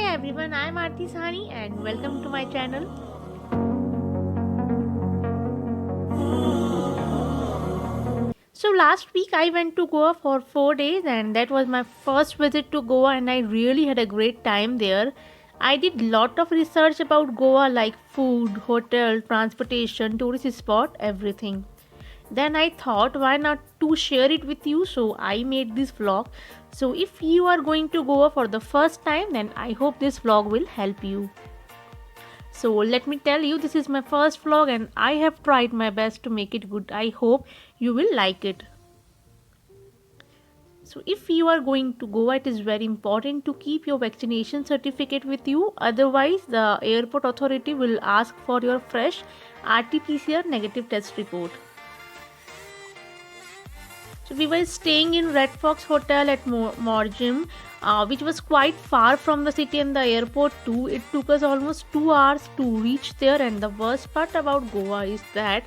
everyone, I'm Aarti Sahani and welcome to my channel. So last week I went to Goa for 4 days and that was my first visit to Goa and I really had a great time there. I did lot of research about Goa like food, hotel, transportation, tourist spot, everything. Then I thought why not to share it with you, so I made this vlog. So if you are going to Goa for the first time, then I hope this vlog will help you. So let me tell you, this is my first vlog and I have tried my best to make it good. I hope you will like it. So if you are going to Goa, it is very important to keep your vaccination certificate with you. Otherwise, the airport authority will ask for your fresh RT-PCR negative test report. So we were staying in Red Fox Hotel at Morjim, which was quite far from the city and the airport too. It took us almost 2 hours to reach there, and the worst part about Goa is that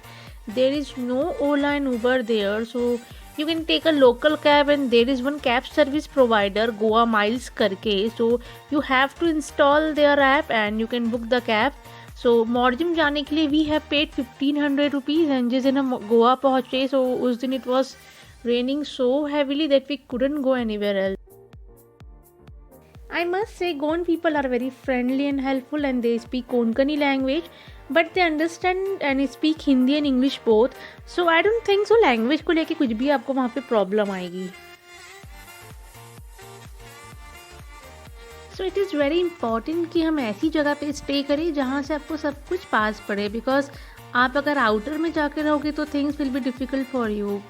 there is no Ola and Uber there. So you can take a local cab and there is one cab service provider, Goa Miles करके. So you have to install their app and you can book the cab. So Morjim जाने के लिए we have paid 1500 rupees and जिस दिन हम गोवा पहुँचे so उस दिन it was raining so heavily that we couldn't go anywhere else. I must say Goan people are very friendly and helpful and they speak Konkani language but they understand and speak Hindi and English both. So I don't think so language को लेके कुछ भी आपको वहाँ पे problem आएगी. So it is very important कि हम ऐसी जगह पे stay करें जहाँ से आपको सब कुछ पास पड़े because आप अगर आउटर में जाकर रहोगे तो things will be difficult for you.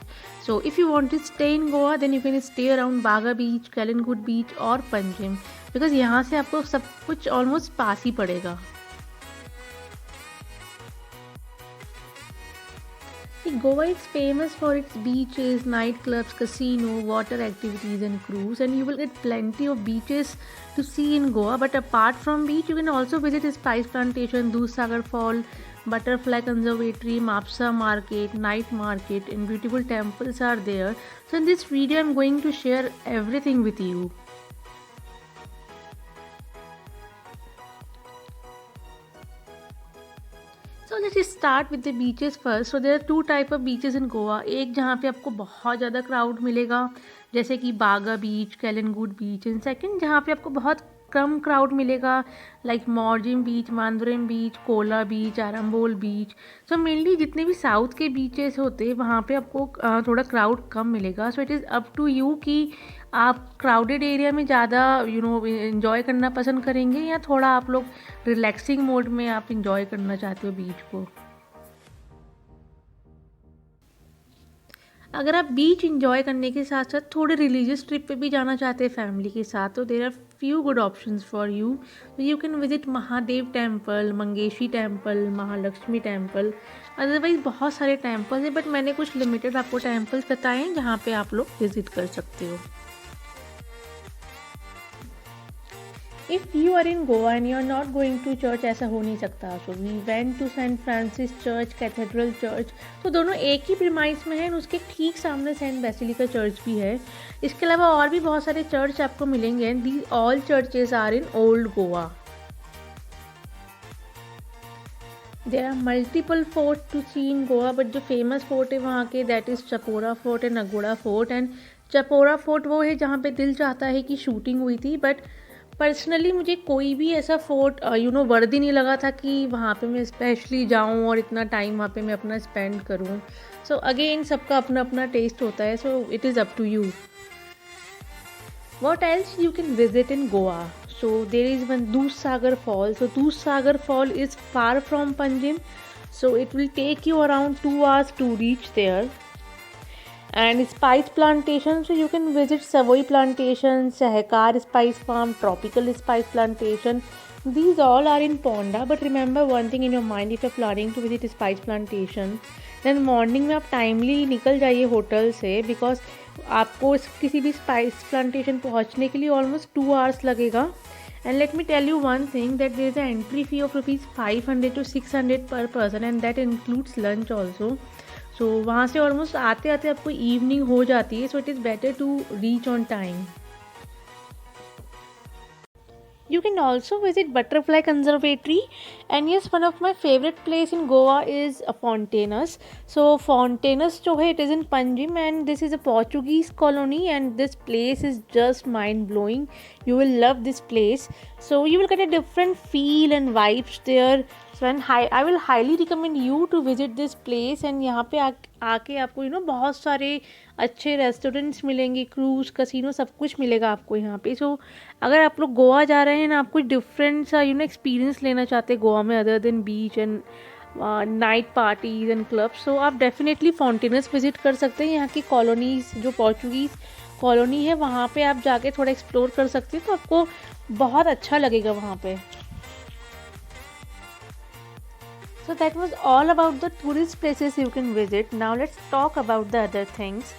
So if you want to stay in Goa then you can stay around Baga beach, कैलनगुड बीच और पंजिम बिकॉज यहाँ से आपको सब कुछ ऑलमोस्ट पास ही पड़ेगा. Goa is famous for its beaches, nightclubs, casino, water activities and cruise and you will get plenty of beaches to see in Goa. But apart from beach, you can also visit Spice Plantation, Dudhsagar Fall, Butterfly Conservatory, Mapsa Market, Night Market and beautiful temples are there. So in this video, I'm going to share everything with you. So let's start with the beaches first. So there are two type of beaches in Goa. एक जहाँ पे आपको बहुत ज़्यादा crowd मिलेगा जैसे कि बागा बीच, कैलनगुड बीच एंड सेकंड जहाँ पे आपको बहुत कम क्राउड मिलेगा लाइक मॉर्जिम बीच, मांदुरम बीच, कोला बीच, आरंबोल बीच. सो मेनली जितने भी साउथ के बीचेस होते हैं वहाँ पे आपको थोड़ा क्राउड कम मिलेगा. So it is up to you कि आप क्राउडेड एरिया में ज़्यादा इन्जॉय करना पसंद करेंगे या थोड़ा आप लोग रिलैक्सिंग मोड में आप इन्जॉय करना चाहते हो बीच को. अगर आप बीच इंजॉय करने के साथ साथ थोड़े रिलीजियस ट्रिप पे भी जाना चाहते हैं फैमिली के साथ तो there are few good options for you. You can visit Mahadev temple, Mangeshi temple, Mahalakshmi temple. Otherwise बहुत सारे टेम्पल्स हैं बट मैंने कुछ लिमिटेड आपको टेम्पल्स बताए हैं जहाँ पे आप लोग विजिट कर सकते हो. If you are in Goa and you are not going to church ऐसा हो नहीं सकता. So we went to St. Francis Church, Cathedral Church. तो दोनों एक ही प्रीमाइस में है और उसके ठीक सामने सेंट बेसिलिका चर्च भी है. इसके अलावा और भी बहुत सारे चर्च आपको मिलेंगे. These all churches are in Old Goa. There are multiple forts to see in Goa but जो फेमस फोर्ट है वहाँ के that is Chapora fort and Aguada fort. And Chapora fort वो है जहाँ पे दिल चाहता है कि शूटिंग हुई थी बट पर्सनली मुझे कोई भी ऐसा फोर्ट वर्दी नहीं लगा था कि वहाँ पे मैं स्पेशली जाऊँ और इतना टाइम वहाँ पे मैं अपना स्पेंड करूँ. सो अगेन सबका अपना अपना टेस्ट होता है. So it is up to you. What else you can visit in Goa? So there is one Dudhsagar Fall. So Dudhsagar Fall is far from Panjim. So it will take you around 2 hours to reach there. And spice plantation, so you can visit Savoy Plantation, Sahakar Spice Farm, Tropical Spice Plantation. These all are in Ponda. But remember one thing in your mind, if you're planning to visit Spice Plantation, then morning में आप timely निकल जाइए hotel से because आपको किसी भी Spice Plantation पहुँचने के लिए almost 2 hours लगेगा. And let me tell you one thing that there is an entry fee of rupees 500 to 600 per person and that includes lunch also. सो वहाँ से ऑलमोस्ट आते आते आपको इवनिंग हो जाती है. So it is better to reach on time. You can also visit Butterfly Conservatory, and yes, one of my favorite place in Goa is Fontainhas. So Fontainhas जो है, it is in Panjim, and this is a Portuguese colony, and this place is just mind blowing. You will love this place. So you will get a different feel and vibes there. So and I will highly recommend you to visit this place. And यहाँ पे आके आपको बहुत सारे अच्छे restaurants मिलेंगे, cruise, casino, सब कुछ मिलेगा आपको यहाँ पे. सो अगर आप लोग गोवा जा रहे हैं ना, आप कुछ डिफरेंट सा एक्सपीरियंस लेना चाहते हैं गोवा में other than beach and night parties and clubs, so आप डेफिनेटली फॉन्टेनस विजिट कर सकते हैं. यहाँ की कॉलोनीज, जो पोर्चुगीज़ कॉलोनी है, वहाँ पे आप जाके थोड़ा एक्सप्लोर कर सकते हैं, तो आपको बहुत अच्छा लगेगा वहाँ पे. So that was all about the tourist places you can visit. Now let's talk about the other things.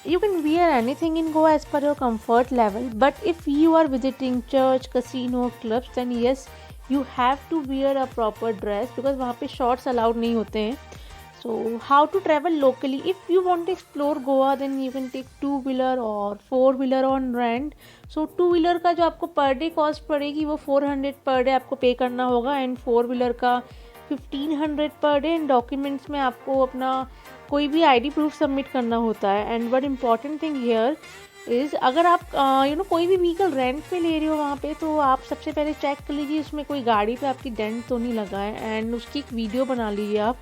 You can wear anything in Goa as per your comfort level, but if you are visiting church, casino, clubs, then yes, you have to wear a proper dress because वहाँ पे shorts allowed नहीं होते हैं. So how to travel locally? If you want to explore Goa, then you can take 2-wheeler or 4-wheeler on rent. So 2-wheeler का जो आपको per day cost पड़ेगी वो 400 पर डे आपको पे करना होगा, एंड 4-wheeler का 1500 पर डे. एंड डॉक्यूमेंट्स में आपको अपना कोई भी आईडी प्रूफ सबमिट करना होता है. And one important thing here is, अगर आप कोई भी व्हीकल रेंट पे ले रहे हो वहाँ पे, तो आप सबसे पहले चेक कर लीजिए उसमें कोई गाड़ी पे आपकी डेंट तो नहीं लगा है, एंड उसकी एक वीडियो बना लीजिए आप.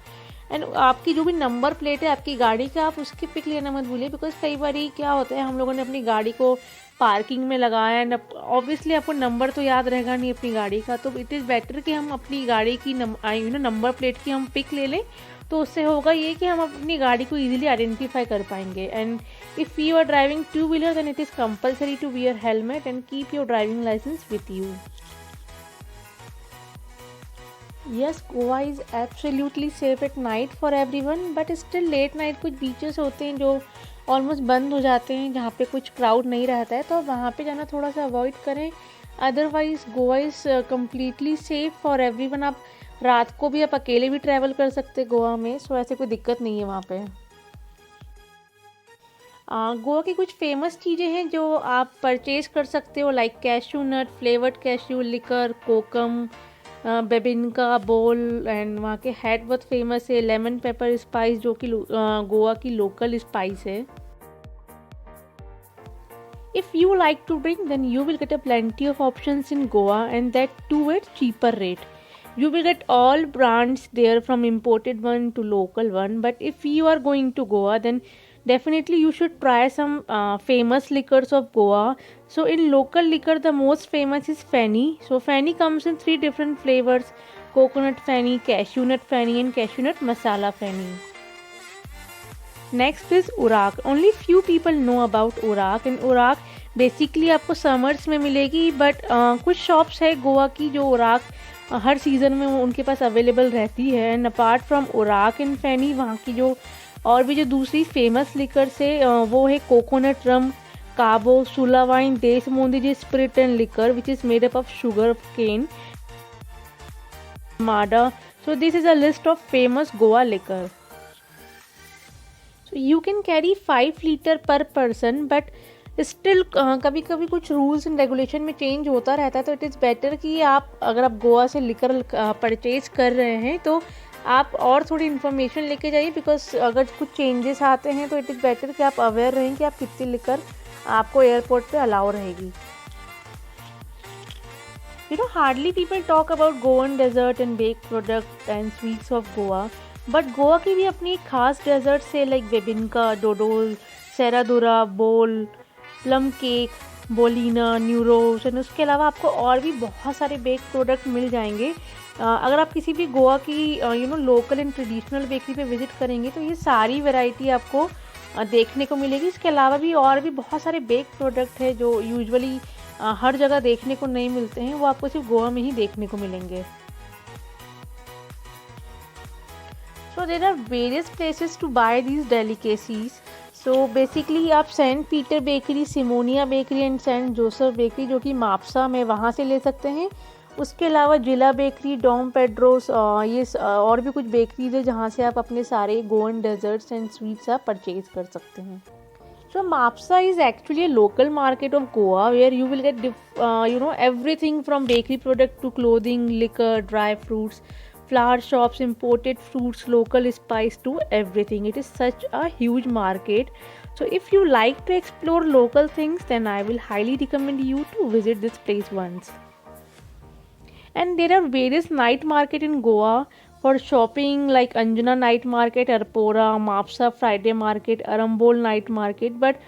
एंड आपकी जो भी नंबर प्लेट है आपकी गाड़ी का, आप उसकी पिक लेना मत भूलिए, बिकॉज कई बार क्या होता है, हम लोगों ने अपनी गाड़ी को पार्किंग में लगाया एंड ऑब्वियसली आपको नंबर तो याद रहेगा नहीं अपनी गाड़ी का, तो इट इज़ बेटर कि हम अपनी गाड़ी की नंबर प्लेट की हम पिक ले लें, तो उससे होगा ये कि हम अपनी गाड़ी को इजीली आइडेंटिफाई कर पाएंगे. And if you are driving 2-wheeler, then it is compulsory to wear helmet and keep your driving licence with you. Yes, Goa is absolutely safe at night for everyone, but still late night कुछ beaches होते हैं जो almost बंद हो जाते हैं, जहाँ पे कुछ क्राउड नहीं रहता है, तो वहाँ पे जाना थोड़ा सा अवॉइड करें. Otherwise Goa is completely safe for everyone. आप रात को भी आप अकेले भी ट्रैवल कर सकते हैं गोवा में, सो ऐसे कोई दिक्कत नहीं है वहाँ पे. गोवा की कुछ फेमस चीज़ें हैं जो आप परचेज कर सकते हो, like cashew nut, flavoured cashew, liquor, kokum, bebinca bol, and वहाँ के हैट बहुत फेमस है. लेमन पेपर स्पाइस जो कि गोवा की लोकल स्पाइस है. If you like to drink, then you will get a plenty of options in Goa, and that too at cheaper rate. You will get all brands there, from imported one to local one. But if you are going to Goa, then definitely you should try some famous liquors of Goa. So in local liquor, the most famous is Fanny. So Fanny comes in 3 different flavors: coconut Fanny, cashew nut Fanny, and cashew nut masala Fanny. Next is Urak. Only few people know about Urak, and Urak basically आपको summers में मिलेगी, but कुछ shops है गोवा की जो उराक हर season में उनके पास available रहती है. एंड अपार्ट फ्रॉम उराक एंड फैनी, वहाँ की जो और भी जो दूसरी फेमस लिकर्स है वो है coconut rum, Cabo, Sula wine, Desmondji spirit and liquor which is made up of sugar cane, माडा. So this is a list of famous Goa liquor. So you can carry 5 litre per person, but still कभी कभी कुछ rules and regulation में change होता रहता है, तो it is better कि आप अगर आप गोवा से लिकर परचेज कर रहे हैं तो आप और थोड़ी इन्फॉर्मेशन लेके जाइए, बिकॉज अगर कुछ चेंजेस आते हैं तो इट इज़ बेटर कि आप अवेयर रहें कि आप कितनी लिकर आपको एयरपोर्ट पे अलाउ रहेगी. Hardly people talk about Goan dessert and baked product and sweets of Goa. But Goa की भी अपनी एक खास डेजर्ट है, लाइक बेबिनका, डोडोल, सेरादुरा, बोल, प्लम केक, बोलिना, न्यूरोस, एंड उसके अलावा आपको और भी बहुत सारे बेक प्रोडक्ट मिल जाएंगे. अगर आप किसी भी गोवा की लोकल एंड ट्रेडिशनल बेकरी पे विजिट करेंगे तो ये सारी वैरायटी आपको देखने को मिलेगी. इसके अलावा भी और भी बहुत सारे बेक प्रोडक्ट है जो यूजुअली हर जगह देखने को नहीं मिलते हैं, वो आपको सिर्फ गोवा में ही देखने को मिलेंगे. So there are various places to buy these delicacies. So basically आप saint Peter bakery, Simonia bakery and saint Joseph bakery जो कि मापसा में, वहाँ से ले सकते हैं. उसके अलावा जिला बेकरी, डॉम पेड्रोस, ये और भी कुछ बेकरीज है जहाँ से आप अपने सारे गोवन डेजर्ट्स एंड स्वीट्स आप परचेज कर सकते हैं. So Mapsa is actually a local market of Goa where you will get everything from bakery product to clothing, liquor, dry fruits, flower shops, imported fruits, local spice to everything. It is such a huge market. So if you like to explore local things, then I will highly recommend you to visit this place once. And there are various night market in Goa for shopping like Anjuna night market, Arpora, Mapsa Friday market, Arambol night market. But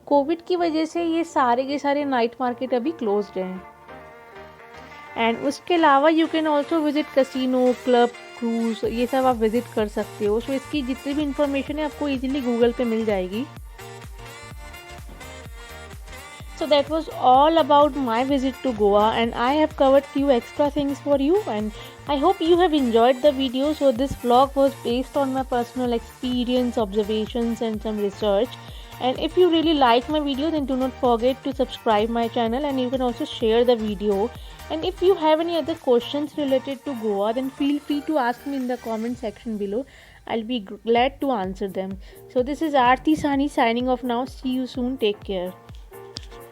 Covid की वजह से ये सारे के सारे night market अभी closed हैं. And उसके अलावा you can also visit casino, club, cruise, ये सब आप विजिट कर सकते हो. सो इसकी जितनी भी इंफॉर्मेशन है आपको इजीली गूगल पे मिल जाएगी. So that was all about my visit to Goa, and I have covered few extra things for you, and I hope you have enjoyed the video. So this vlog was based on my personal experience, observations and some research. And if you really like my video, then do not forget to subscribe my channel, and you can also share the video. And if you have any other questions related to Goa, then feel free to ask me in the comment section below. I'll be glad to answer them. So this is Aarti Sahni signing off now. See you soon. Take care.